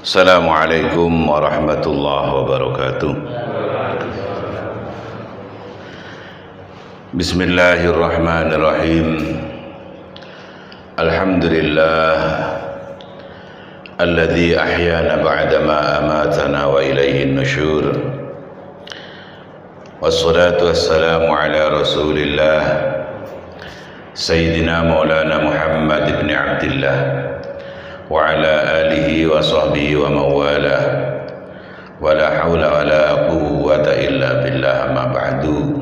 Assalamualaikum warahmatullahi wabarakatuh. Bismillahirrahmanirrahim. Alhamdulillah alladzi ahyana ba'dama amatana wa ilaihin nusyur. Wassalatu wassalamu ala Rasulillah Sayyidina Maulana Muhammad ibn Abdillah wa ala alihi wa sahbihi wa mawala wa la hawla wa la quwwata illa billah ma ba'du.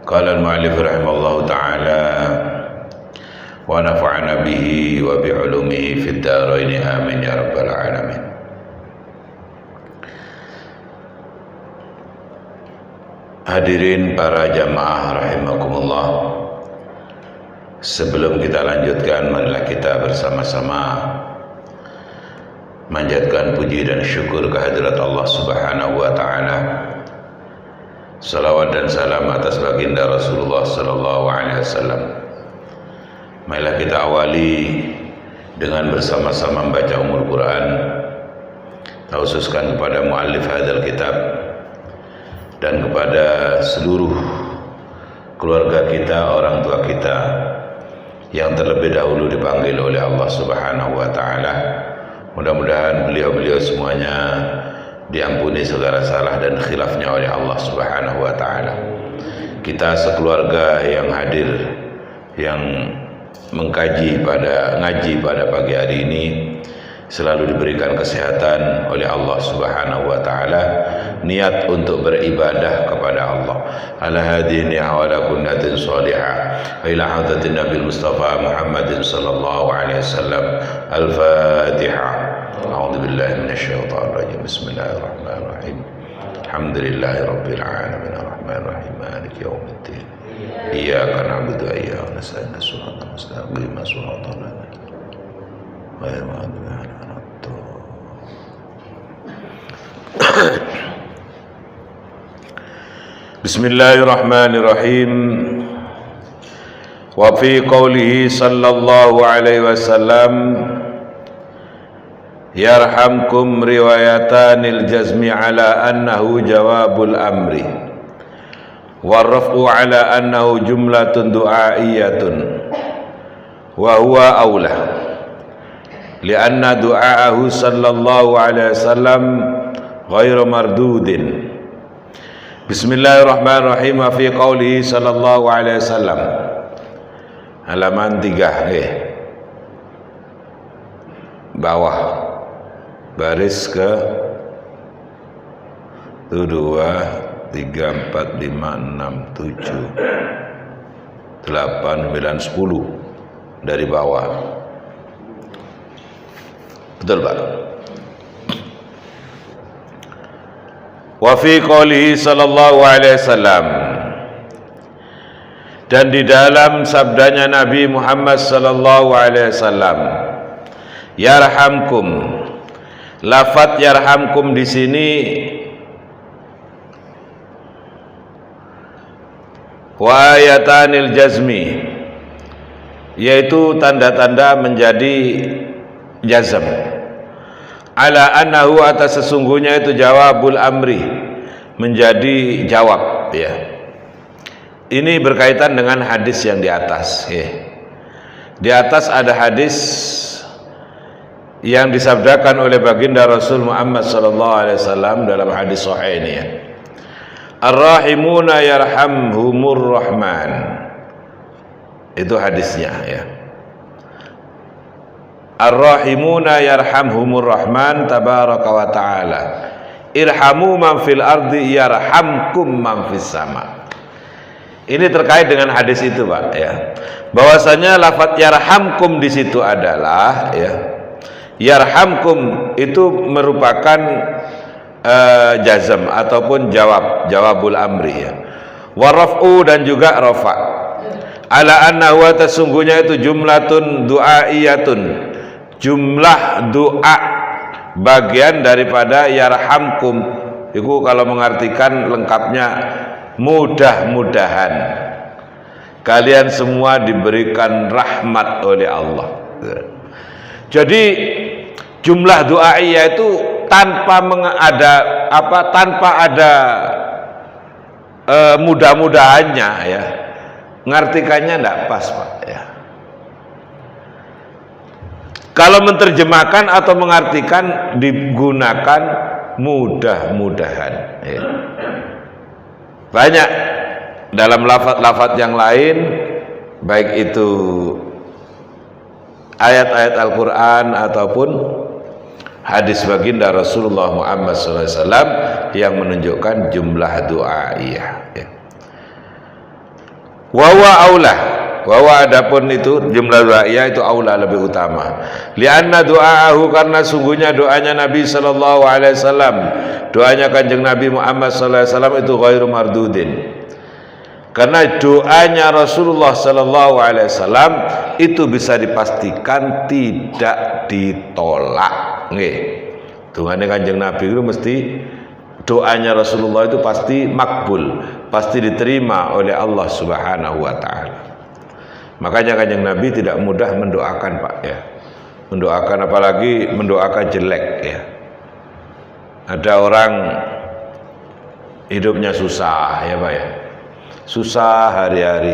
Qala al-mu'allif rahimahullahu ta'ala wa nafa'ana bihi wa bi'ulumihi fid dharain amin ya rabbal alamin. Hadirin para jamaah rahimakumullah, sebelum kita lanjutkan, marilah kita bersama-sama manjatkan puji dan syukur kehadirat Allah Subhanahu wa taala. Salawat dan salam atas baginda Rasulullah sallallahu alaihi wasallam. Marilah kita awali dengan bersama-sama membaca Ummul Quran, khususkan kepada muallif hadzal kitab dan kepada seluruh keluarga kita, orang tua kita yang terlebih dahulu dipanggil oleh Allah Subhanahu wa taala. Mudah-mudahan beliau-beliau semuanya diampuni segala salah dan khilafnya oleh Allah Subhanahu wa taala. Kita sekeluarga yang hadir, yang ngaji pada pagi hari ini, selalu diberikan kesehatan oleh Allah Subhanahu wa taala, niat untuk beribadah kepada Allah. Ala hadini wa ala kunnatin salihah wa ila hadratin Nabi Mustafa Muhammadin sallallahu alaihi wasallam. Al-Fatihah. A'udzu billahi minasyaitonir rajim. Bismillahirrahmanirrahim. Alhamdulillahi rabbil alamin arrahmanir rahim maliki yaumiddin. Iyyaka na'budu wa iyyaka nasta'in ihdinas mustaqim shiratal ladzina ghairil maghdubi 'alaihim Bismillahirrahmanirrahim. Wa fi qawlihi sallallahu alaihi wasallam, yarhamkum riwayatanil jazmi ala annahu jawabul amri warraf'u ala annahu jumlatun du'aiyatun wa huwa awla lianna du'aahu sallallahu alaihi wasallam ghairu mardudin. Bismillahirrahmanirrahim. Wa fi qawlihi sallallahu alaihi wasallam, halaman 3 bawah, baris ke 2, 3, 4, 5, 6, 7, 8, 9, 10 dari bawah. Betul Pak? Wa fi qoulihi sallallahu alaihi wasallam, dan di dalam sabdanya Nabi Muhammad sallallahu alaihi wasallam, yarhamkum. Lafaz yarhamkum di sini wa ayatanil jazmi, yaitu tanda-tanda menjadi jazm. Ala annahu, atas sesungguhnya itu jawabul amri, menjadi jawab, ya. Ini berkaitan dengan hadis yang di atas, ya. Di atas ada hadis yang disabdakan oleh baginda Rasul Muhammad sallallahu alaihi wasallam dalam hadis sahih ini, ya. Ar-rahimuna yarhamhumur rahman. Itu hadisnya, ya. Ar-rahimuna yarhamhumur rahman tabaraka wa ta'ala. Irhamu man fil ardi yarhamkum man fis sama. Ini terkait dengan hadis itu, Pak, ya. Bahwasanya lafaz yarhamkum di situ adalah, ya, yarhamkum itu merupakan jazm ataupun jawabul amri, ya. Waraf'u, dan juga rafa. Ala annahu, sesungguhnya itu jumlatun du'aiyatun, jumlah doa bagian daripada yarhamkum. Itu kalau mengartikan lengkapnya, mudah-mudahan kalian semua diberikan rahmat oleh Allah. Jadi jumlah du'aiyah itu tanpa ada mudah-mudahannya ya. Ngartikannya tidak pas Pak ya. Kalau menerjemahkan atau mengartikan digunakan mudah-mudahan ya. Banyak dalam lafaz-lafaz yang lain, baik itu ayat-ayat Al-Quran ataupun hadis baginda Rasulullah Muhammad SAW yang menunjukkan jumlah du'aiyah ya. Wawa adapun itu jumlah du'aiyah itu aula, lebih utama. Lianna du'aahu, karena sungguhnya doanya Nabi sallallahu alaihi wasallam, doanya Kanjeng Nabi Muhammad sallallahu alaihi wasallam itu ghairu mardudin. Karena doanya Rasulullah sallallahu alaihi wasallam itu bisa dipastikan tidak ditolak. Nggih. Dongane Kanjeng Nabi itu mesti, doanya Rasulullah itu pasti makbul, pasti diterima oleh Allah Subhanahu wa taala. Makanya Kanjeng Nabi tidak mudah mendoakan Pak ya. Mendoakan, apalagi mendoakan jelek ya. Ada orang hidupnya susah ya Pak ya. Susah hari-hari,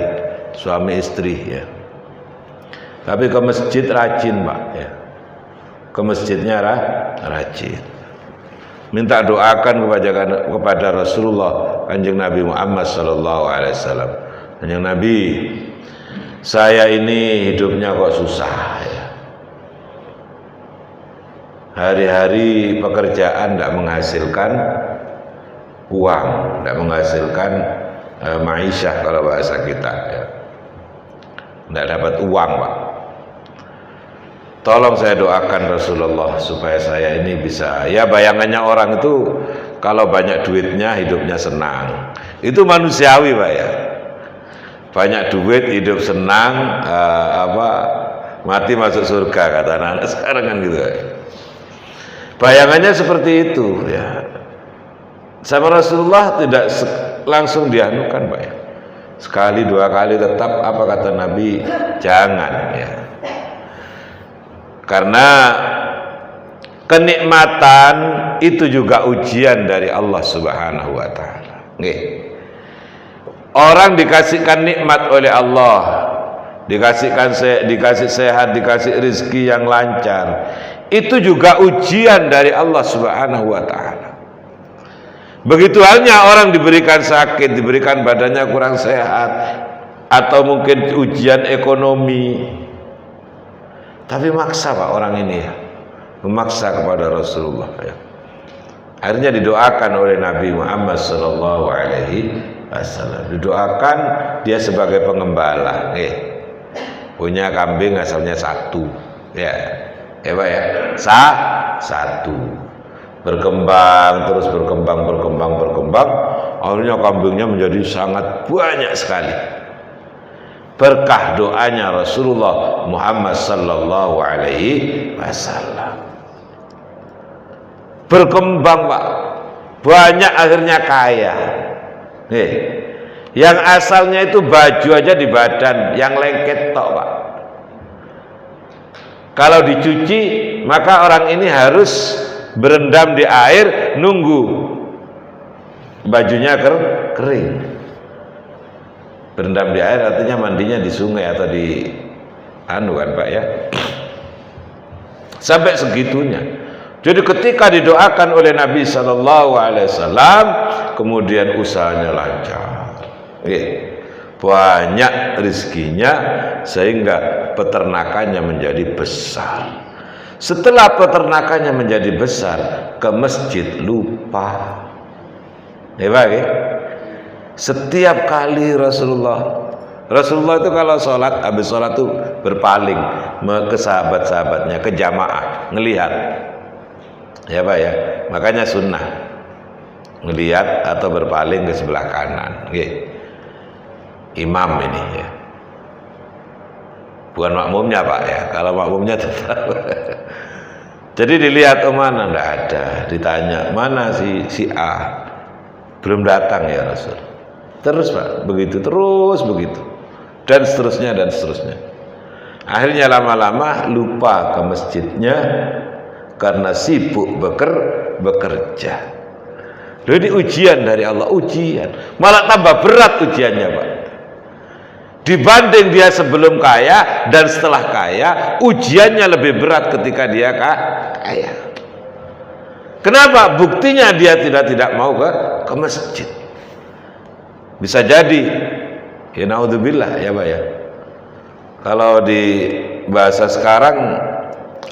suami istri ya. Tapi ke masjid rajin Pak ya. Ke masjidnya rajin. Minta doakan kepada Rasulullah Kanjeng Nabi Muhammad sallallahu alaihi wasallam. Kanjeng Nabi, saya ini hidupnya kok susah ya. Hari-hari pekerjaan tidak menghasilkan uang, tidak menghasilkan ma'isyah kalau bahasa kita ya. Tidak dapat uang Pak. Tolong saya doakan Rasulullah supaya saya ini bisa, ya bayangannya orang itu kalau banyak duitnya hidupnya senang. Itu manusiawi Pak ya. Banyak duit hidup senang, mati masuk surga kata anak-anak sekarang kan gitu. Bayangannya seperti itu ya. Sama Rasulullah tidak langsung dianukan Pak ya. Sekali dua kali tetap apa kata Nabi, jangan ya. Karena kenikmatan itu juga ujian dari Allah Subhanahu wa taala. Nggih. Orang dikasihkan nikmat oleh Allah, dikasih sehat, dikasih rezeki yang lancar, itu juga ujian dari Allah Subhanahu wa taala. Begitu halnya orang diberikan sakit, diberikan badannya kurang sehat, atau mungkin ujian ekonomi, tapi maksa Pak orang ini ya, memaksa kepada Rasulullah ya. Akhirnya didoakan oleh Nabi Muhammad sallallahu alaihi wasallam. Didoakan dia sebagai pengembala, punya kambing asalnya satu, ya Pak ya, satu, berkembang terus berkembang, akhirnya kambingnya menjadi sangat banyak sekali. Berkah doanya Rasulullah Muhammad sallallahu alaihi wasallam. Berkembang Pak, banyak, akhirnya kaya. Yang asalnya itu baju aja di badan, yang lengket tok Pak. Kalau dicuci maka orang ini harus berendam di air, nunggu bajunya kering. Berendam di air artinya mandinya di sungai atau di kan Pak ya. Sampai segitunya. Jadi ketika didoakan oleh Nabi sallallahu alaihi wasallam, kemudian usahanya lancar. Banyak rezekinya sehingga peternakannya menjadi besar. Setelah peternakannya menjadi besar, ke masjid lupa. Setiap kali Rasulullah itu kalau sholat, habis sholat itu berpaling ke sahabat-sahabatnya, ke jamaah, ngelihat. Ya Pak ya, makanya sunnah ngelihat atau berpaling ke sebelah kanan. Imam ini ya, bukan makmumnya Pak ya. Kalau makmumnya tetap. Jadi dilihat mana, enggak ada. Ditanya mana si A, belum datang ya Rasul. Terus Pak, begitu terus begitu, dan seterusnya dan seterusnya. Akhirnya lama-lama lupa ke masjidnya, karena sibuk bekerja. Ini ujian dari Allah, ujian. Malah tambah berat ujiannya, Pak. Dibanding dia sebelum kaya dan setelah kaya, ujiannya lebih berat ketika dia kaya. Kenapa? Buktinya dia tidak mau ke masjid. Bisa jadi, ya naudzubillah ya Pak ya. Kalau di bahasa sekarang,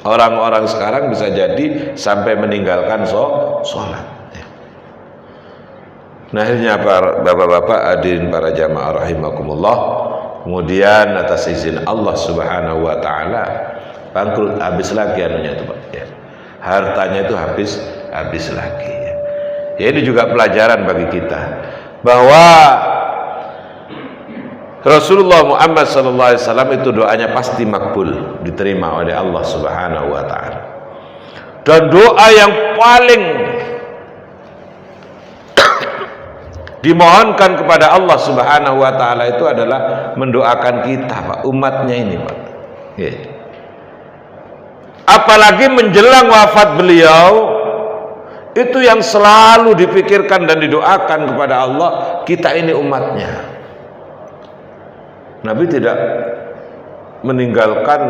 orang-orang sekarang bisa jadi sampai meninggalkan sholat. Ya. Nah akhirnya para bapak-bapak, hadirin para jamaah rahimakumullah, kemudian atas izin Allah Subhanahu wa taala bangkrut, habis lagi anunya itu Pak ya. Hartanya itu habis lagi ya. Ya ini juga pelajaran bagi kita bahwa Rasulullah Muhammad SAW itu doanya pasti makbul, diterima oleh Allah Subhanahu wa taala. Dan doa yang paling dimohonkan kepada Allah Subhanahu wa taala itu adalah mendoakan kita, Pak, umatnya ini, Pak. Ya. Apalagi menjelang wafat beliau, itu yang selalu dipikirkan dan didoakan kepada Allah, kita ini umatnya. Nabi tidak meninggalkan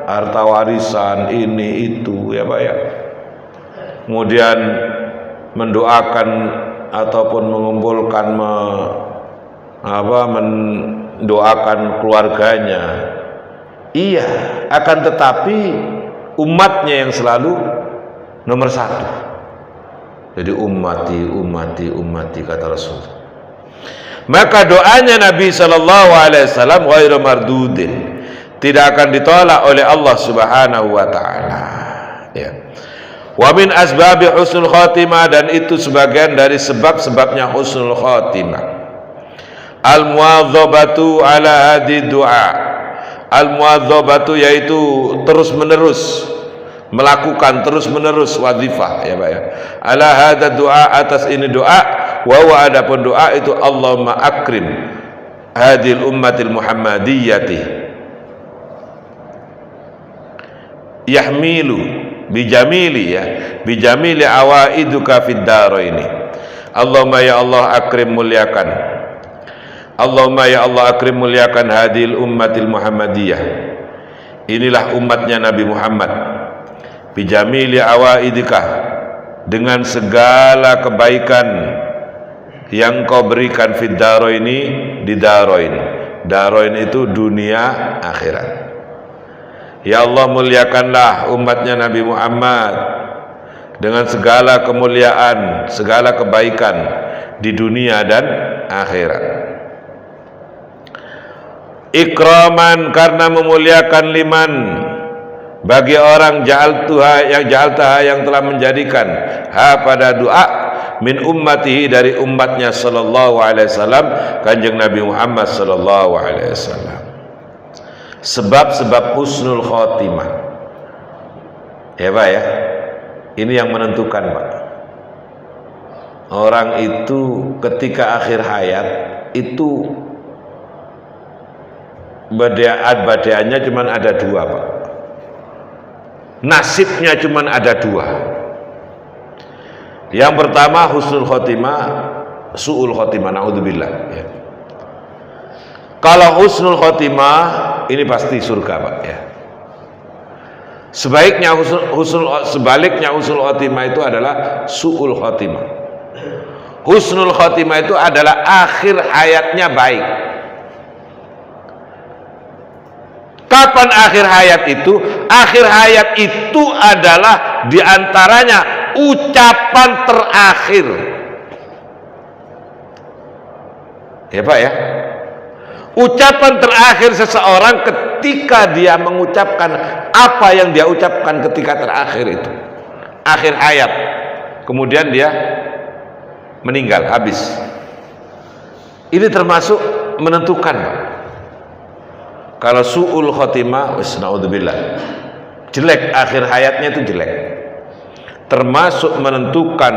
harta warisan ini itu ya Pak ya. Kemudian mendoakan ataupun mengumpulkan mendoakan keluarganya. Iya, akan tetapi umatnya yang selalu nomor satu. Jadi ummati kata Rasul. Maka doanya Nabi SAW ghairu mardudin, tidak akan ditolak oleh Allah Subhanahu wa taala. Ya. Wa min asbabi husnul khatimah, dan itu sebagian dari sebab-sebabnya husnul khatimah. Al muwadzabatu ala hadi du'a. Al muwadzabatu yaitu terus menerus melakukan terus menerus wazifah ya Pak ya. Ala hada doa, atas ini doa, wa wa adapun doa itu Allahumma akrim hadil ummatil muhammadiyyati yahmilu bijamili ya bijamili awaiduka fid daraini. Allahumma ya Allah akrim muliakan, Allahumma ya Allah akrim muliakan hadil ummatil muhammadiyah, inilah umatnya Nabi Muhammad, bijamili awaidika, dengan segala kebaikan yang kau berikan fid daroini, di daroin. Daroin itu dunia akhirat. Ya Allah muliakanlah umatnya Nabi Muhammad dengan segala kemuliaan, segala kebaikan di dunia dan akhirat. Ikraman, karena memuliakan, liman, bagi orang ja'altaha yang telah menjadikan pada doa min ummatihi, dari umatnya sallallahu alaihi wasallam, kanjeng Nabi Muhammad sallallahu alaihi wasallam. Sebab-sebab husnul khotimah ya Pak ya, ini yang menentukan Pak. Orang itu ketika akhir hayat itu badaannya cuma ada dua Pak, nasibnya cuma ada dua. Yang pertama husnul khotimah, su'ul khotimah, naudzubillah ya. Kalau husnul khotimah ini pasti surga Pak ya. Sebaliknya husnul khotimah itu adalah su'ul khotimah. Husnul khotimah itu adalah akhir hayatnya baik. Kapan akhir hayat itu? Akhir hayat itu adalah diantaranya ucapan terakhir ya Pak ya. Ucapan terakhir seseorang ketika dia mengucapkan apa yang dia ucapkan ketika terakhir itu, akhir hayat, kemudian dia meninggal, habis. Ini termasuk menentukan Pak. Kalau su'ul khotimah, naudzubillah, jelek, akhir hayatnya itu jelek. Termasuk menentukan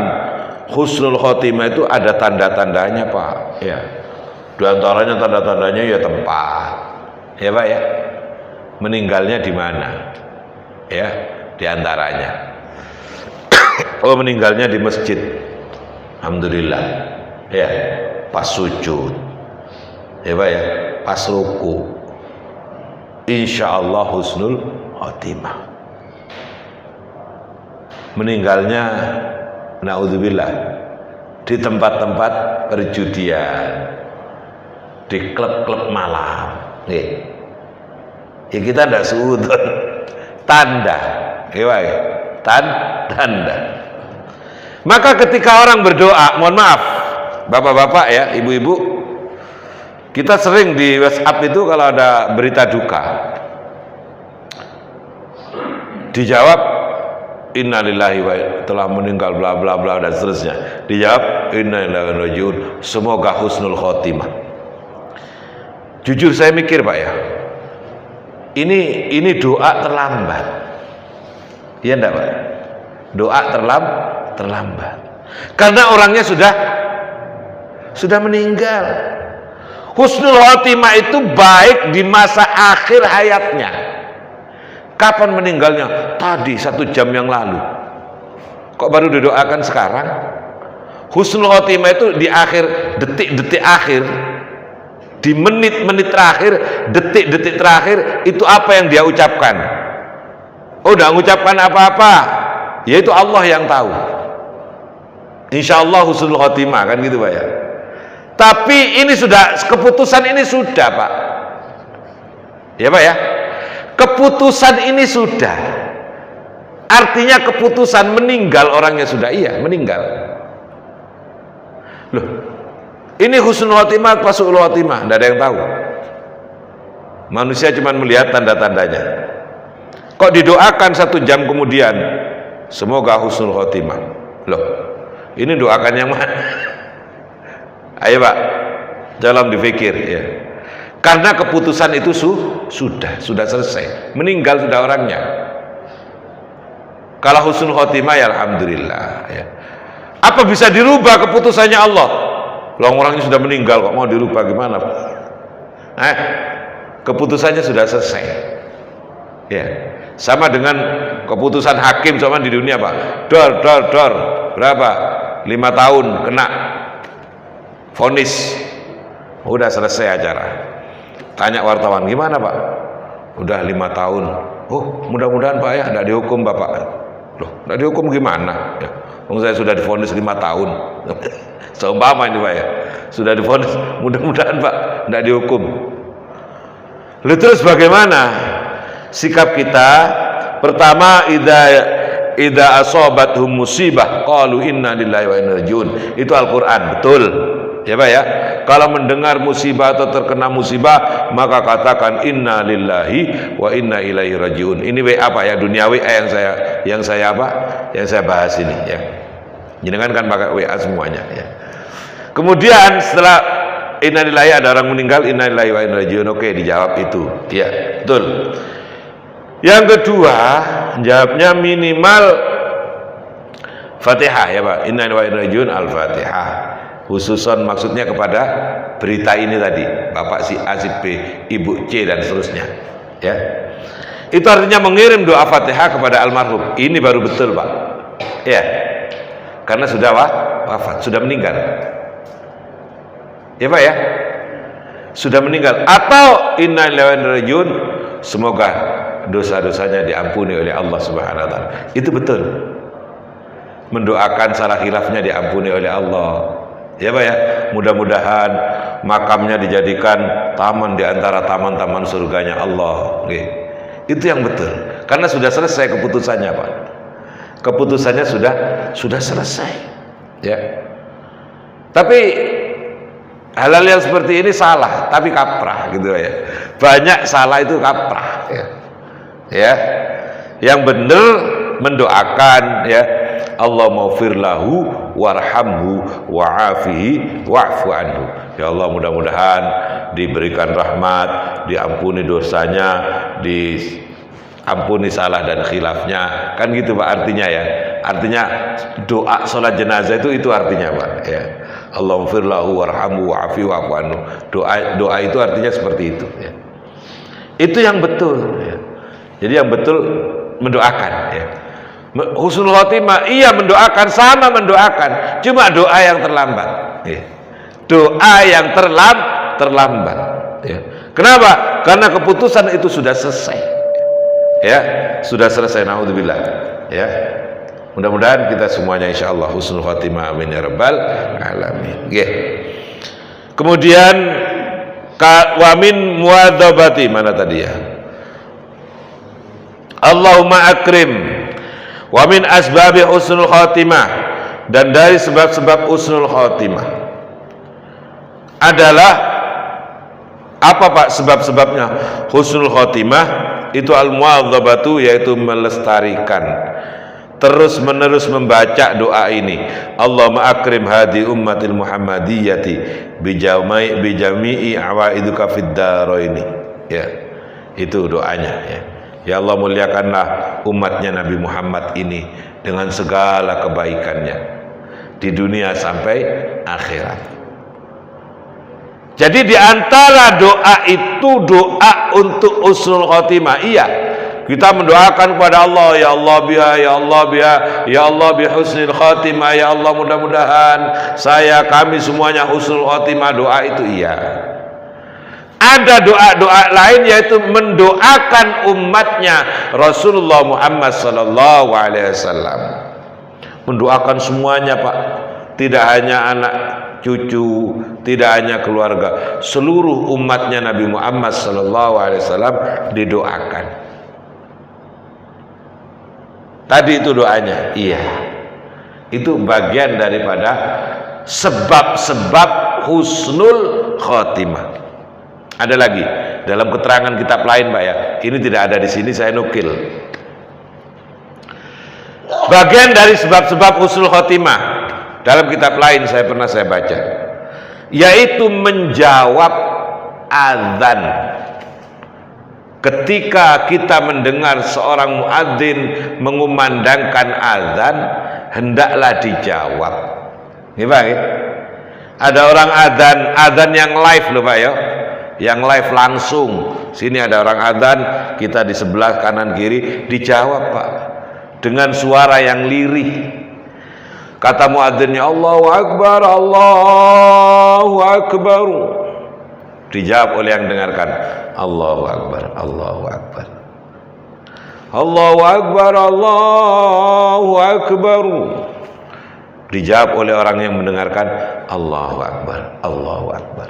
husnul khotimah itu ada tanda-tandanya Pak ya. Di antaranya tanda-tandanya ya tempat ya Pak ya, meninggalnya di mana ya, di antaranya Oh, meninggalnya di masjid. Alhamdulillah. Ya, pas sujud. Ya Pak ya, pas ruku. Insyaallah husnul khotimah. Meninggalnya naudzubillah di tempat-tempat perjudian, di klub-klub malam. Nggih. Ya kita ndak suudon. Tanda. Ya Pak ya. Tanda. Maka ketika orang berdoa, mohon maaf, bapak-bapak ya, ibu-ibu, kita sering di WhatsApp itu kalau ada berita duka, dijawab innalillahi wa telah meninggal bla bla bla dan seterusnya. Dijawab innalillahi wa rajiun, semoga husnul khotimah. Jujur saya mikir Pak ya, ini doa terlambat. Iya enggak Pak? Doa terlambat. Karena orangnya sudah meninggal. Husnul khotimah itu baik di masa akhir hayatnya. Kapan meninggalnya? Tadi 1 jam yang lalu. Kok baru didoakan sekarang? Husnul khotimah itu di akhir detik-detik akhir, di menit-menit terakhir, detik-detik terakhir, itu apa yang dia ucapkan? Oh, udah mengucapkan apa-apa, yaitu Allah yang tahu. Insyaallah husnul khotimah, kan gitu Pak ya. Tapi ini sudah, keputusan ini sudah Pak. Ya Pak ya. Keputusan ini sudah. Artinya keputusan meninggal orangnya sudah, iya, meninggal. Loh, ini husnul khotimah apa su'ul khotimah? Tidak ada yang tahu. Manusia cuma melihat tanda-tandanya. Kok didoakan 1 jam kemudian semoga husnul khotimah? Loh, ini doakan yang mana? Ayo Pak, dalam dipikir ya. Karena keputusan itu sudah selesai. Meninggal sudah orangnya. Kalau husnul khotimah ya alhamdulillah ya. Apa bisa dirubah keputusannya Allah? Orangnya sudah meninggal kok mau dirubah gimana Pak? Keputusannya sudah selesai. Ya. Sama dengan keputusan hakim sama di dunia Pak. Dor berapa? 5 tahun kena vonis. Udah selesai acara. Tanya wartawan, gimana Pak? Udah 5 tahun. Oh, mudah-mudahan Pak ya enggak dihukum Bapak. Loh, enggak dihukum gimana? Ya, saya sudah divonis 5 tahun. Seumpama ini Pak ya. Sudah divonis, mudah-mudahan Pak enggak dihukum. Lalu terus bagaimana sikap kita? Pertama, idza asabathum musibah qalu inna lillahi wa inna ilaihi rajiun. Itu Al-Qur'an, betul. Ya Pak ya. Kalau mendengar musibah atau terkena musibah, maka katakan inna lillahi wa inna ilaihi rajiun. Ini WA Pak ya, duniawi yang saya bahas ini ya. Jangan kan pakai WA semuanya ya. Kemudian setelah inna lillahi ada orang meninggal, inna lillahi wa inna ilaihi rajiun. Oke, dijawab itu. Ya, betul. Yang kedua, jawabnya minimal Fatihah ya Pak. Inna lillahi wa inna ilaihi rajiun, Al-Fatihah. Khususon maksudnya kepada berita ini tadi, Bapak si A, si B, Ibu C dan seterusnya. Ya. Itu artinya mengirim doa Fatihah kepada almarhum. Ini baru betul Pak. Ya. Karena sudah wafat, sudah meninggal. Ya Pak ya. Sudah meninggal. Atau inna lillahi wa inna ilaihi rajiun, semoga dosa-dosanya diampuni oleh Allah Subhanahu wa taala. Itu betul. Mendoakan salah khilafnya diampuni oleh Allah. Ya Pak ya, mudah-mudahan makamnya dijadikan taman di antara taman-taman surganya Allah. Oke. Itu yang betul. Karena sudah selesai keputusannya Pak. Keputusannya sudah selesai. Ya. Tapi hal-hal yang seperti ini salah, tapi kaprah gitu ya. Banyak salah itu kaprah. Ya. Yang benar mendoakan ya. Allah maghfir lahu warhamhu wa'afihi wa'fu anhu. Ya Allah, mudah-mudahan diberikan rahmat, diampuni dosanya, diampuni salah dan khilafnya. Kan gitu Pak artinya ya. Artinya doa salat jenazah itu artinya Pak ya. Allah maghfir lahu warhamhu wa'afihi wa'fu anhu. Doa itu artinya seperti itu ya. Itu yang betul ya. Jadi yang betul mendoakan ya. Husnul khotimah, iya mendoakan, sama mendoakan, cuma doa yang terlambat. Doa yang terlambat. Ya. Kenapa? Karena keputusan itu sudah selesai. Ya, sudah selesai. Naudzubillah. Ya. Mudah-mudahan kita semuanya insyaallah husnul khotimah, amin ya rabbal alamin. Ya. Kemudian wa min muadzabati, mana tadi ya? Allahumma akrim. Wa min asbabi husnul khotimah, dan dari sebab-sebab husnul khotimah adalah apa Pak sebab-sebabnya husnul khotimah? Itu al-muadzabatu, yaitu melestarikan, terus menerus membaca doa ini. Allahumma akrim hadi ummatil muhammadiyyati bijami'i awaiduka fid daraini. Ya, itu doanya ya. Ya Allah, muliakanlah umatnya Nabi Muhammad ini dengan segala kebaikannya di dunia sampai akhirat. Jadi di antara doa itu doa untuk husnul khotimah. Iya, kita mendoakan kepada Allah, ya Allah biha, ya Allah biha, ya Allah bi husnul khotimah, ya Allah mudah-mudahan kami semuanya husnul khotimah. Doa itu iya. Ada doa-doa lain, yaitu mendoakan umatnya Rasulullah Muhammad sallallahu alaihi wasallam. Mendoakan semuanya Pak, tidak hanya anak cucu, tidak hanya keluarga, seluruh umatnya Nabi Muhammad sallallahu alaihi wasallam didoakan. Tadi itu doanya, iya. Itu bagian daripada sebab-sebab husnul khotimah. Ada lagi dalam keterangan kitab lain Pak ya. Ini tidak ada di sini, saya nukil. Bagian dari sebab-sebab husnul khotimah dalam kitab lain saya baca, yaitu menjawab azan. Ketika kita mendengar seorang muadzin mengumandangkan azan, hendaklah dijawab. Ini Pak ya? Ada orang azan yang live loh Pak ya, yang live langsung. Sini ada orang azan, kita di sebelah kanan kiri, dijawab Pak dengan suara yang lirih. Kata muadzinnya Allahu Akbar, Allahu Akbar. Dijawab oleh yang dengarkan Allahu Akbar, Allahu Akbar, Allahu Akbar, Allahu Akbar. Dijawab oleh orang yang mendengarkan Allahu Akbar, Allahu Akbar.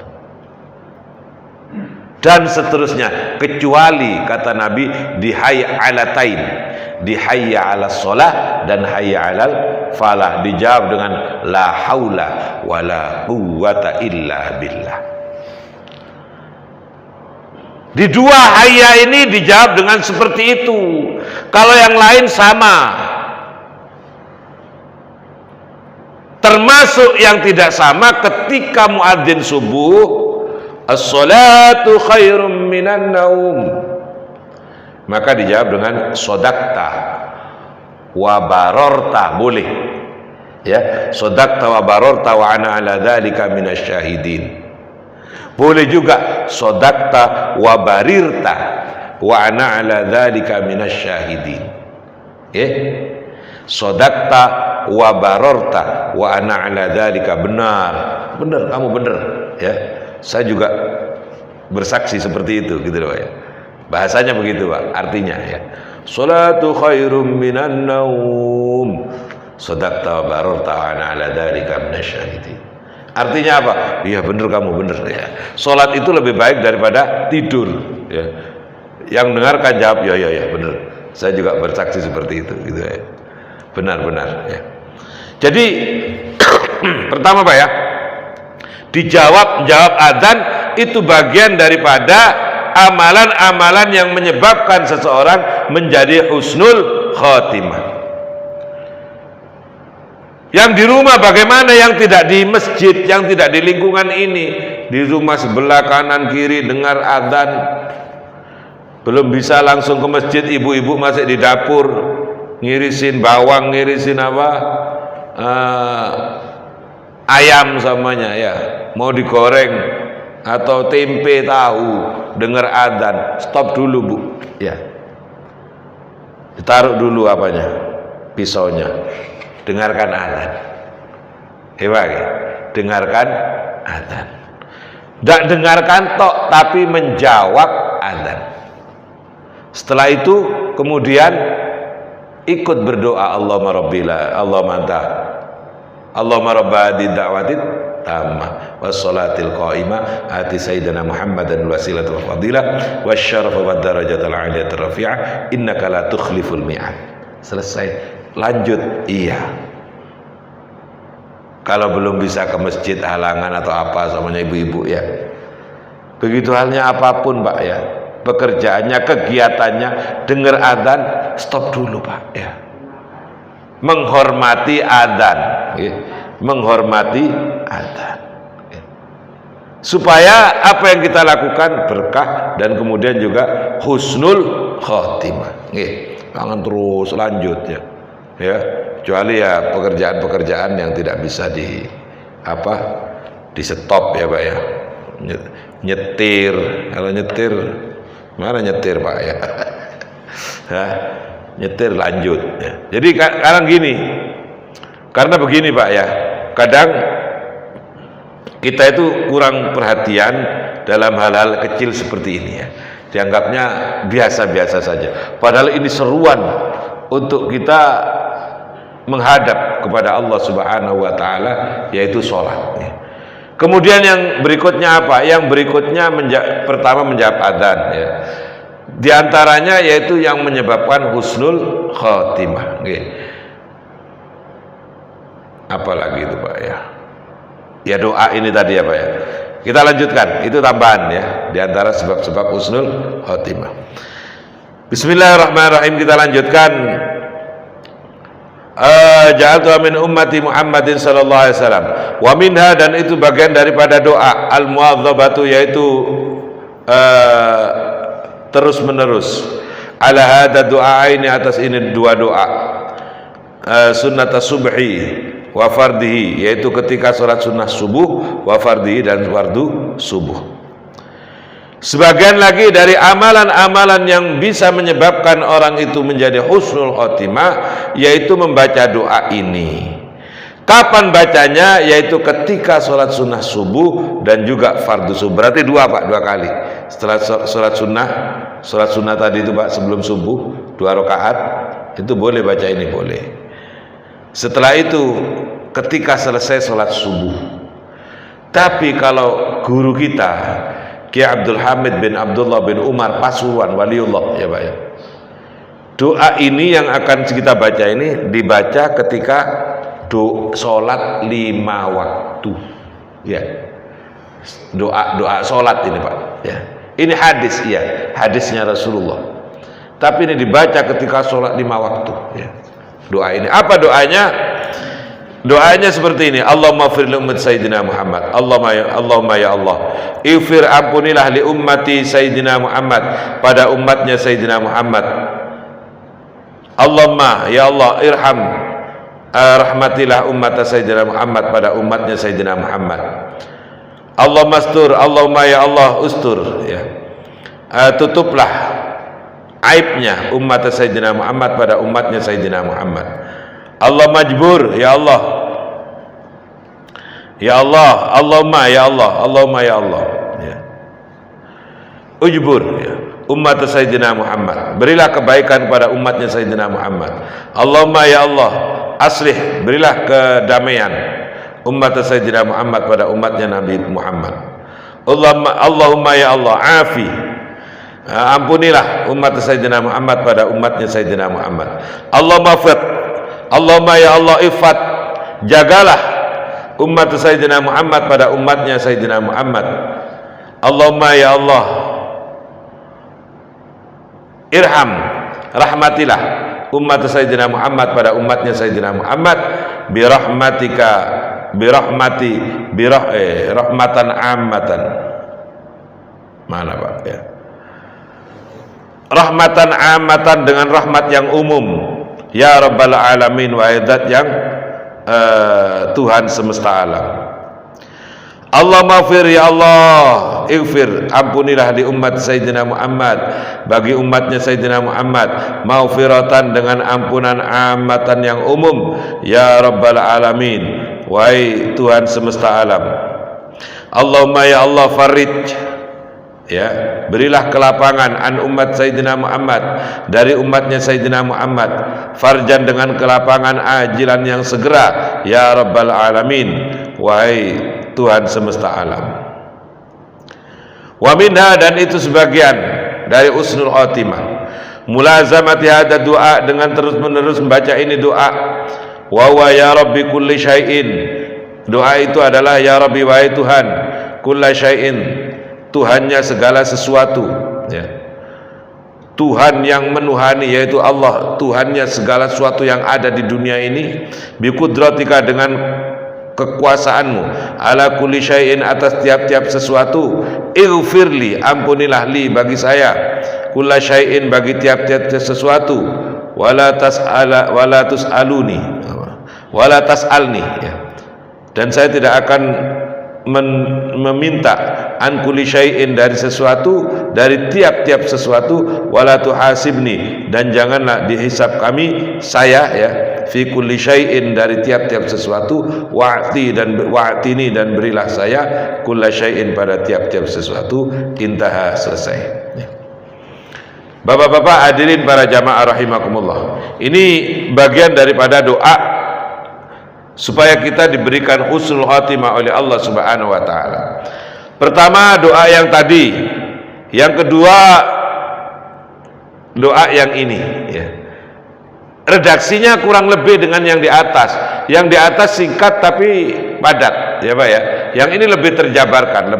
Dan seterusnya, kecuali kata Nabi di hayya 'alatain, di hayya 'alas shalah dan hayya 'alal falah, dijawab dengan la haula wala quwwata illa billah. Di dua hayya ini dijawab dengan seperti itu. Kalau yang lain sama. Termasuk yang tidak sama ketika muadzin subuh, as-salatu khairum minan naum, maka dijawab dengan sodakta wa barorta, boleh ya, sodakta wa barorta wa ana ala dzalika minasyahidin. Boleh juga sodakta wa barirta wa ana ala dzalika minasyahidin. Sodakta wa barorta wa ana ala dzalika, benar kamu benar ya, saya juga bersaksi seperti itu, gitu loh ya. Bahasanya begitu Pak, artinya ya. Salatu khairum minan naum, sadaqta wa bararta wa ana ala dzalika minasyahidin. Artinya apa? Iya benar kamu, benar ya. Salat itu lebih baik daripada tidur ya. Yang dengarkan jawab ya benar. Saya juga bersaksi seperti itu, gitu ya. Benar ya. Jadi pertama Pak ya, dijawab adzan itu bagian daripada amalan-amalan yang menyebabkan seseorang menjadi husnul khotimah. Yang di rumah bagaimana, yang tidak di masjid, yang tidak di lingkungan ini, di rumah sebelah kanan kiri dengar adzan, belum bisa langsung ke masjid, ibu-ibu masih di dapur ngirisin bawang, ngirisin apa, ayam samanya ya, mau digoreng atau tempe tahu, dengar adzan, stop dulu Bu ya, ditaruh dulu apanya, pisaunya. Dengarkan adzan. Hebat ya? Dengarkan adzan. Tidak dengarkan tok, tapi menjawab adzan. Setelah itu kemudian ikut berdoa, Allahumma rabbila, Allahumma rabba hadhihi da'wati tammah wassalatil qa'imah ati sayyidina Muhammadan wasilata wa fadilah wasyarafa wa darajatal 'aliyatir rafi'ah innaka la tukhliful mi'ad. Selesai, lanjut. Iya, kalau belum bisa ke masjid, halangan atau apa samanya ibu-ibu ya, begitu halnya apapun Pak ya, pekerjaannya, kegiatannya, dengar adzan, stop dulu Pak ya, menghormati adzan ya. Menghormati adzan ya. Supaya apa yang kita lakukan berkah dan kemudian juga husnul khotimah ya. Jangan terus lanjut ya, kecuali ya pekerjaan-pekerjaan yang tidak bisa di stop ya Pak ya. Nyetir, kalau nyetir mana nyetir Pak ya? Nyetir lanjut ya. Jadi sekarang gini, karena begini Pak ya, kadang kita itu kurang perhatian dalam hal-hal kecil seperti ini ya, dianggapnya biasa-biasa saja, padahal ini seruan untuk kita menghadap kepada Allah Subhanahu wa Ta'ala, yaitu sholat ya. Kemudian yang berikutnya apa? Yang berikutnya pertama menjawab adzan ya. Di antaranya yaitu yang menyebabkan husnul khotimah. Apalagi itu Pak ya? Ya doa ini tadi ya Pak ya. Kita lanjutkan, itu tambahan ya, di antara sebab-sebab husnul khotimah. Bismillahirrahmanirrahim, kita lanjutkan. Ja'altu min ummati Muhammadin sallallahu alaihi wasallam wa minha, dan itu bagian daripada doa al-muwadzabatu, yaitu terus menerus, ala hada doa ini, atas ini dua doa, sunnat subhi wa fardihi, yaitu ketika sholat sunnah subuh, wa fardihi, dan fardu subuh. Sebagian lagi dari amalan-amalan yang bisa menyebabkan orang itu menjadi husnul khotimah, yaitu membaca doa ini. Kapan bacanya? Yaitu ketika sholat sunnah subuh dan juga fardu subuh. Berarti dua Pak, dua kali. Setelah sholat sunnah tadi itu Pak, sebelum subuh 2 rakaat, itu boleh baca ini, boleh. Setelah itu ketika selesai sholat subuh. Tapi kalau guru kita Kiai Abdul Hamid bin Abdullah bin Umar Pasuruan waliullah ya Pak ya, doa ini yang akan kita baca ini dibaca ketika sholat 5 waktu ya. Doa sholat ini Pak ya, ini hadis ya, hadisnya Rasulullah, tapi ini dibaca ketika sholat 5 waktu ya. Doa ini apa doanya? Doanya seperti ini, Allahumma fir li ummati Sayyidina Muhammad, Allahumma ya Allah, ifir, ampunilah li ummati Sayyidina Muhammad, pada umatnya Sayyidina Muhammad. Allahumma ya Allah, irham, rahmatilah umat Sayyidina Muhammad, pada umatnya Sayyidina Muhammad. Allahumma astur, Allahumma ya Allah, ustur ya, tutuplah aibnya umat Sayyidina Muhammad, pada umatnya Sayyidina Muhammad. Allah majbur ya Allah, ya Allah, Allahumma ya Allah, Allahumma ya Allah ya. Ujbur ya, umat Sayyidina Muhammad, berilah kebaikan pada umatnya Sayyidina Muhammad. Allahumma ya Allah, aslih, berilah kedamaian umat Sayyidina Muhammad, pada umatnya Nabi Muhammad. Allahumma ya Allah, afi, ampunilah umat Sayyidina Muhammad, pada umatnya Sayyidina Muhammad. Allahumma ya Allah, ifat, jagalah umat Sayyidina Muhammad, pada umatnya Sayyidina Muhammad. Allahumma ya Allah, irham, rahmatilah umat Sayyidina Muhammad, pada umatnya Sayyidina Muhammad. Birahmatika, rahmatan ammatan. Mana Pak ya? Rahmatan ammatan, dengan rahmat yang umum. Ya Rabbal Alamin, wa zat yang Tuhan semesta alam. Allah maghfir ya Allah, ighfir, ampunilah di umat Sayyidina Muhammad, bagi umatnya Sayyidina Muhammad, maghfiratan dengan ampunan amatan yang umum, ya Rabbal Alamin, wahai Tuhan semesta alam. Allahumma ya Allah farij, ya, berilah kelapangan an umat Sayyidina Muhammad, dari umatnya Sayyidina Muhammad, farjan dengan kelapangan ajilan yang segera, ya Rabbal Alamin, wahai Tuhan semesta alam. Wa minha, dan itu sebagian dari husnul khotimah, mulazamati hada doa, dengan terus menerus membaca ini doa. Wa huwa ya Rabbi kulli syai'in, doa itu adalah ya Rabbi, wahai Tuhan, kulli syai'in, Tuhannya segala sesuatu, ya. Tuhan yang menuhani, yaitu Allah, Tuhannya segala sesuatu yang ada di dunia ini, bi kudratika, dengan kekuasaanmu, ala kulli syai'in, atas tiap-tiap sesuatu, ighfirli, ampunilah li, bagi saya, kulla syai'in, bagi tiap-tiap sesuatu, wala tus'aluni, wala tas'alni, ya. Dan saya tidak akan meminta an kulli syai'in, dari sesuatu, dari tiap-tiap sesuatu, wala tuhasibni, dan janganlah dihisab kami, saya, ya, fi kulli syai'in, dari tiap-tiap sesuatu, wa'tini, dan berilah saya kulla syai'in, pada tiap-tiap sesuatu, intaha, selesai, ya. Bapak-bapak hadirin para jamaah rahimakumullah, ini bagian daripada doa supaya kita diberikan husnul khatimah oleh Allah Subhanahu wa taala. Pertama doa yang tadi, yang kedua doa yang ini, ya. Redaksinya kurang lebih dengan yang di atas. Yang di atas singkat tapi padat, ya Pak, ya. Yang ini lebih terjabarkan,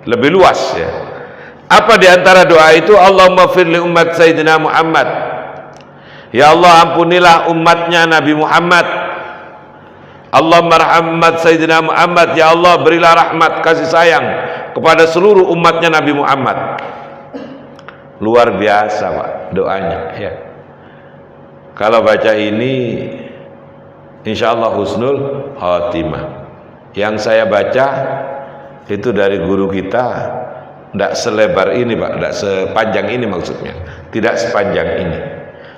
lebih luas, ya. Apa di antara doa itu? Allahumma fir li ummat Sayyidina Muhammad, ya Allah, ampunilah umatnya Nabi Muhammad. Allahumma rahmat Sayyidina Muhammad, ya Allah, berilah rahmat, kasih sayang kepada seluruh umatnya Nabi Muhammad. Luar biasa Pak doanya, ya. Kalau baca ini insyaallah husnul khatimah. Yang saya baca itu dari guru kita, tidak selebar ini Pak, tidak sepanjang ini, maksudnya tidak sepanjang ini.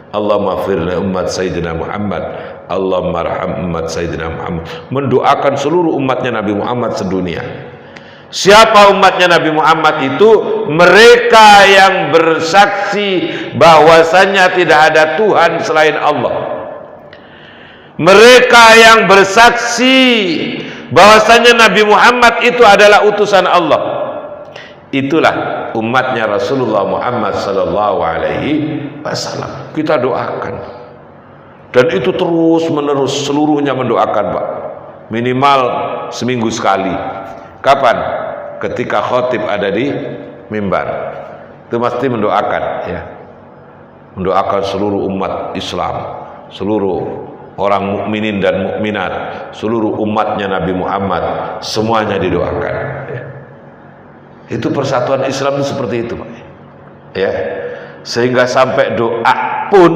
Allahumma fir li ummat Sayyidina Muhammad, Allahumma raham ummat Sayyidina Muhammad, mendoakan seluruh umatnya Nabi Muhammad sedunia. Siapa umatnya Nabi Muhammad itu? Mereka yang bersaksi bahwasanya tidak ada Tuhan selain Allah. Mereka yang bersaksi bahwasanya Nabi Muhammad itu adalah utusan Allah. Itulah umatnya Rasulullah Muhammad sallallahu alaihi wasallam. Kita doakan. Dan itu terus menerus seluruhnya mendoakan Pak. Minimal seminggu sekali. Kapan? Ketika khotib ada di mimbar. Itu pasti mendoakan, ya. Mendoakan seluruh umat Islam, seluruh orang mukminin dan mukminat, seluruh umatnya Nabi Muhammad, semuanya didoakan, ya. Itu persatuan Islam itu seperti itu Pak, ya. Sehingga sampai doa pun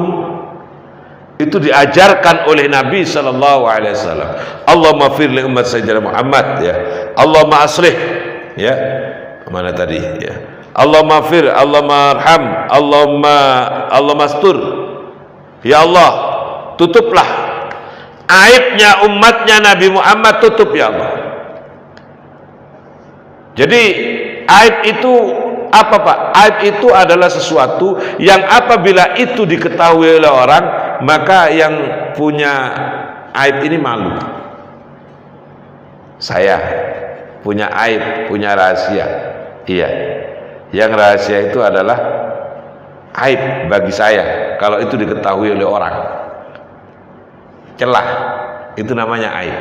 itu diajarkan oleh Nabi sallallahu alaihi wasallam. Allahumma fir li ummat Sayyidina Muhammad, ya. Allahumma aslih, ya. Mana tadi, ya. Allahumma fir, Allahumma arham, Allahumma astur. Ya Allah, tutuplah aibnya umatnya Nabi Muhammad, tutup ya Allah. Jadi aib itu apa Pak? Aib itu adalah sesuatu yang apabila itu diketahui oleh orang, maka yang punya aib ini malu. Saya punya aib, punya rahasia. Iya. Yang rahasia itu adalah aib bagi saya kalau itu diketahui oleh orang. Celah, itu namanya aib.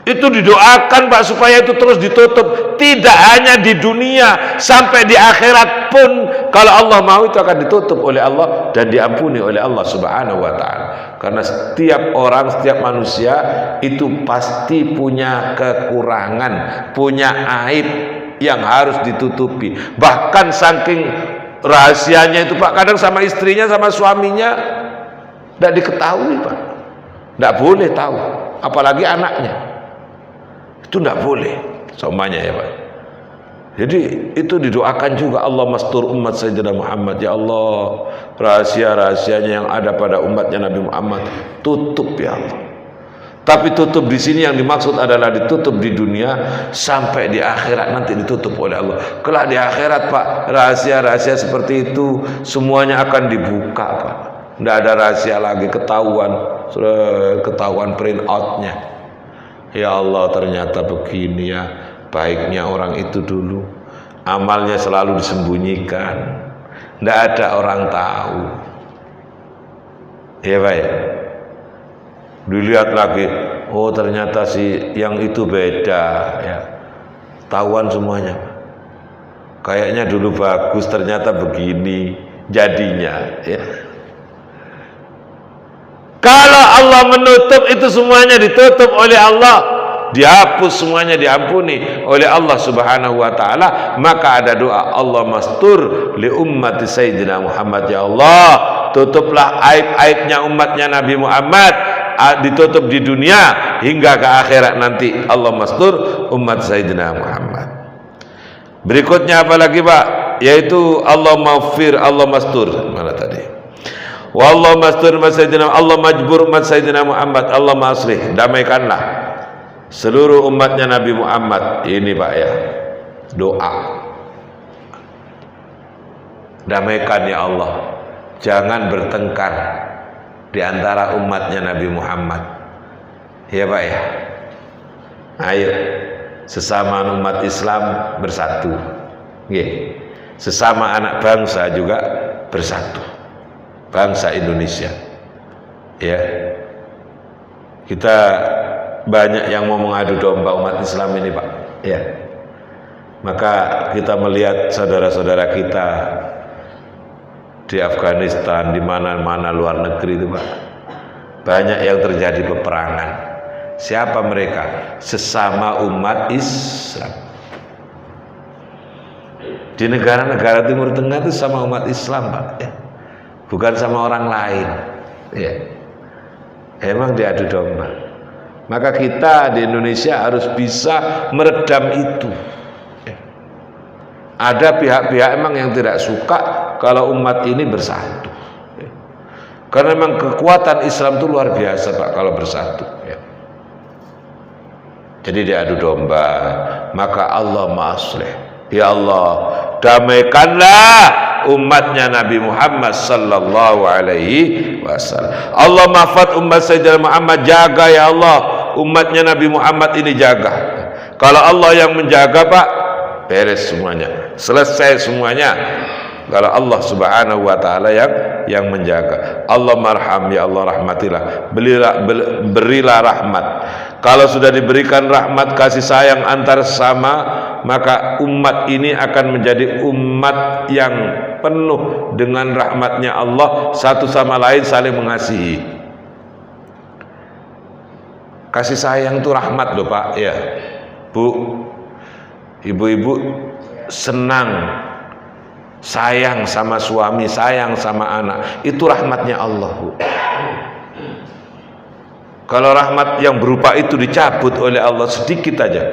Itu didoakan Pak supaya itu terus ditutup, tidak hanya di dunia, sampai di akhirat pun kalau Allah mau itu akan ditutup oleh Allah dan diampuni oleh Allah Subhanahu wa taala. Karena setiap orang, setiap manusia itu pasti punya kekurangan, punya aib yang harus ditutupi. Bahkan saking rahasianya itu Pak, kadang sama istrinya, sama suaminya tidak diketahui Pak, tidak boleh tahu, apalagi anaknya. Itu tidak boleh. Semuanya ya Pak. Jadi itu didoakan juga, Allah mastur umat Sayyidina Muhammad. Ya Allah, rahasia-rahasianya yang ada pada umatnya Nabi Muhammad tutup ya Allah. Tapi tutup di sini yang dimaksud adalah ditutup di dunia, sampai di akhirat nanti ditutup oleh Allah. Kelak di akhirat Pak, rahasia-rahasia seperti itu semuanya akan dibuka Pak. Tidak ada rahasia lagi, ketahuan print outnya. Ya Allah, ternyata begini ya baiknya orang itu dulu, amalnya selalu disembunyikan, tidak ada orang tahu. Ya Pak ya. Dilihat lagi, oh ternyata si yang itu beda ya, tahuan semuanya. Kayaknya dulu bagus, ternyata begini jadinya ya. Kalau Allah menutup, itu semuanya ditutup oleh Allah, dihapus semuanya, diampuni oleh Allah Subhanahu wa taala. Maka ada doa, Allah mastur li ummati Sayyidina Muhammad. Ya Allah, tutuplah aib-aibnya umatnya Nabi Muhammad, ditutup di dunia hingga ke akhirat nanti. Allah mastur umat Sayyidina Muhammad. Berikutnya apa lagi Pak? Yaitu Allah maghfir, Allah mastur. Mana tadi? Wa Allah mastur umat Sayyidina, Allah majbur umat Sayyidina Muhammad, Allah maslih, damaikanlah seluruh umatnya Nabi Muhammad. Ini Pak ya, doa. Damaikan ya Allah, jangan bertengkar di antara umatnya Nabi Muhammad. Ya Pak ya. Ayo sesama umat Islam bersatu. Nggih. Sesama anak bangsa juga bersatu. Bangsa Indonesia. Ya. Kita banyak yang mau mengadu domba umat Islam ini Pak. Ya. Maka kita melihat saudara-saudara kita di Afghanistan, di mana-mana luar negeri itu Pak, banyak yang terjadi peperangan. Siapa mereka? Sesama umat Islam. Di negara-negara Timur Tengah itu sama umat Islam Pak ya. Bukan sama orang lain ya. Emang diadu domba. Maka kita di Indonesia harus bisa meredam itu ya. Ada pihak-pihak emang yang tidak suka kalau umat ini bersatu ya. Karena memang kekuatan Islam itu luar biasa Pak kalau bersatu ya. Jadi diadu domba, maka Allah maslih. Ya Allah, damaikanlah umatnya Nabi Muhammad sallallahu alaihi wasallam. Allah mahfad umat Sayyidina Muhammad, jaga ya Allah umatnya Nabi Muhammad ini, jaga. Kalau Allah yang menjaga Pak, beres semuanya, selesai semuanya. Kalau Allah Subhanahu wa taala yang menjaga. Allah marham ya Allah, rahmatilah, berilah rahmat. Kalau sudah diberikan rahmat kasih sayang antar sesama, maka umat ini akan menjadi umat yang penuh dengan rahmatnya Allah, satu sama lain saling mengasihi. Kasih sayang itu rahmat loh Pak ya. Bu, ibu-ibu senang, sayang sama suami, sayang sama anak, itu rahmatnya Allah Bu. Kalau rahmat yang berupa itu dicabut oleh Allah sedikit aja,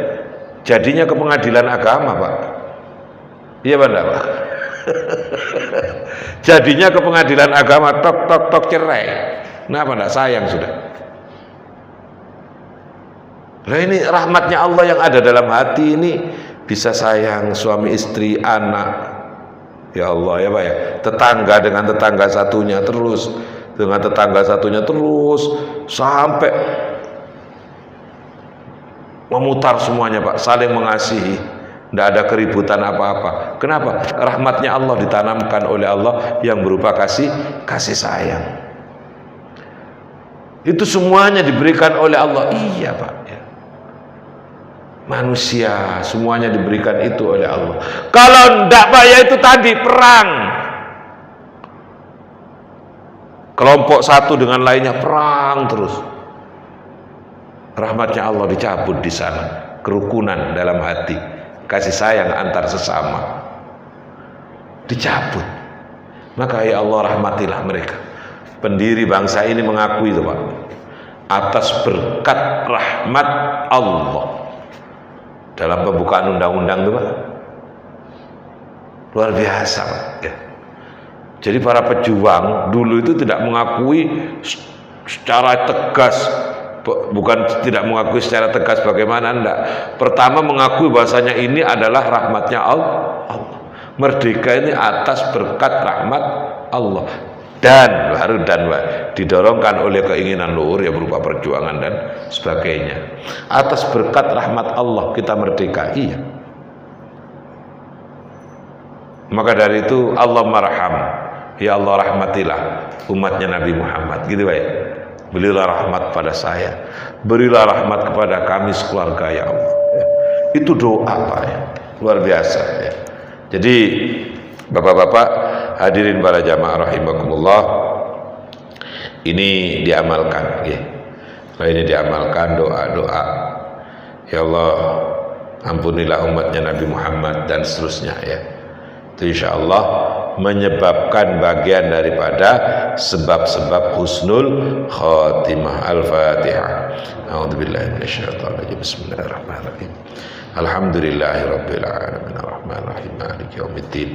jadinya ke pengadilan agama Pak. Iya benar Pak. Jadinya ke pengadilan agama, tok tok tok, cerai. Kenapa enggak sayang sudah? Lah ini rahmatnya Allah yang ada dalam hati ini, bisa sayang suami istri, anak. Ya Allah ya Pak ya. Tetangga dengan tetangga satunya terus, dengan tetangga satunya terus, sampai memutar semuanya Pak, saling mengasihi, tidak ada keributan apa-apa. Kenapa? Rahmatnya Allah ditanamkan oleh Allah yang berupa kasih sayang. Itu semuanya diberikan oleh Allah. Iya Pak ya. Manusia semuanya diberikan itu oleh Allah. Kalau tidak Pak ya itu tadi perang, kelompok satu dengan lainnya perang terus. Rahmatnya Allah dicabut di sana, kerukunan dalam hati, kasih sayang antar sesama dicabut. Maka ya Allah rahmatilah mereka. Pendiri bangsa ini mengakui itu Pak, atas berkat rahmat Allah dalam pembukaan undang-undang itu Pak. Luar biasa Pak. Ya. Jadi para pejuang dulu itu tidak mengakui secara tegas, bukan tidak mengakui secara tegas bagaimana, enggak. Pertama mengakui bahasanya ini adalah rahmatnya Allah. Merdeka ini atas berkat rahmat Allah. Dan baru didorongkan oleh keinginan luhur ya berupa perjuangan dan sebagainya. Atas berkat rahmat Allah kita merdeka. Iya. Maka dari itu Allah marham, ya Allah rahmatilah umatnya Nabi Muhammad, gitu ya. Berilah rahmat pada saya, berilah rahmat kepada kami sekeluarga ya Allah. Ya. Itu doa Pak ya, luar biasa ya. Jadi bapak-bapak hadirin para jamaah rahimakumullah, ini diamalkan ya. Nah, ini diamalkan doa-doa. Ya Allah ampunilah umatnya Nabi Muhammad dan seterusnya ya. Itu insya Allah menyebabkan bagian daripada sebab-sebab husnul khatimah. Al-Fatihah. A'udzubillahi minasyaitonir rajim. Bismillahirrahmanirrahim. Alhamdulillahirabbil alamin arrahmanir rahim maliki yaumiddin.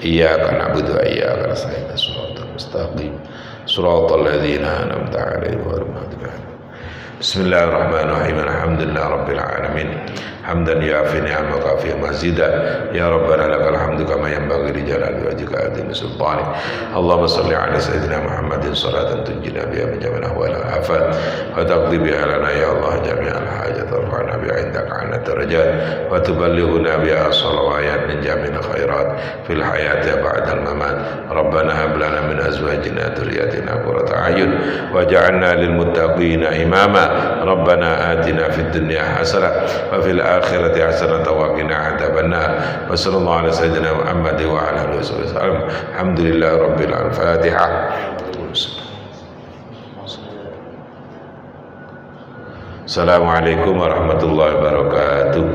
Iyyaka na'budu wa iyyaka nasta'in. Shiratal mustaqim. Shiratal ladzina an'amta 'alaihim ghairil maghdubi 'alaihim. Bismillahirrahmanirrahim. Alhamdulillah rabbil alamin. Hamdan yafi ni'amaka wa kafi mazida. Ya Rabbana lakal hamdu kama yanbaghi li jalali wajhika azimi sultanik. Allahumma salli ala sayyidina Muhammadin salatan tunjina biha min jami'il ahwal wal afat wa taqdi biha lana ya Allah jami'al hajat warfa'na biha indaka 'ala darajat wa tuballighuna biha salawat min jami'il khairat fil hayati ba'dal mamat. Rabbana hab lana min azwajina dhurriyyatina qurrata a'yun waj'alna lil muttaqina imama. Rabbana atina fid dunya hasanah wa fil akhirati hasanah wa qina adzabannar. Wa sallallahu ala sayyidina Muhammad wa ala alihi wasallam. Alhamdulillah rabbil alamin. Fatihah. Assalamualaikum warahmatullahi wabarakatuh.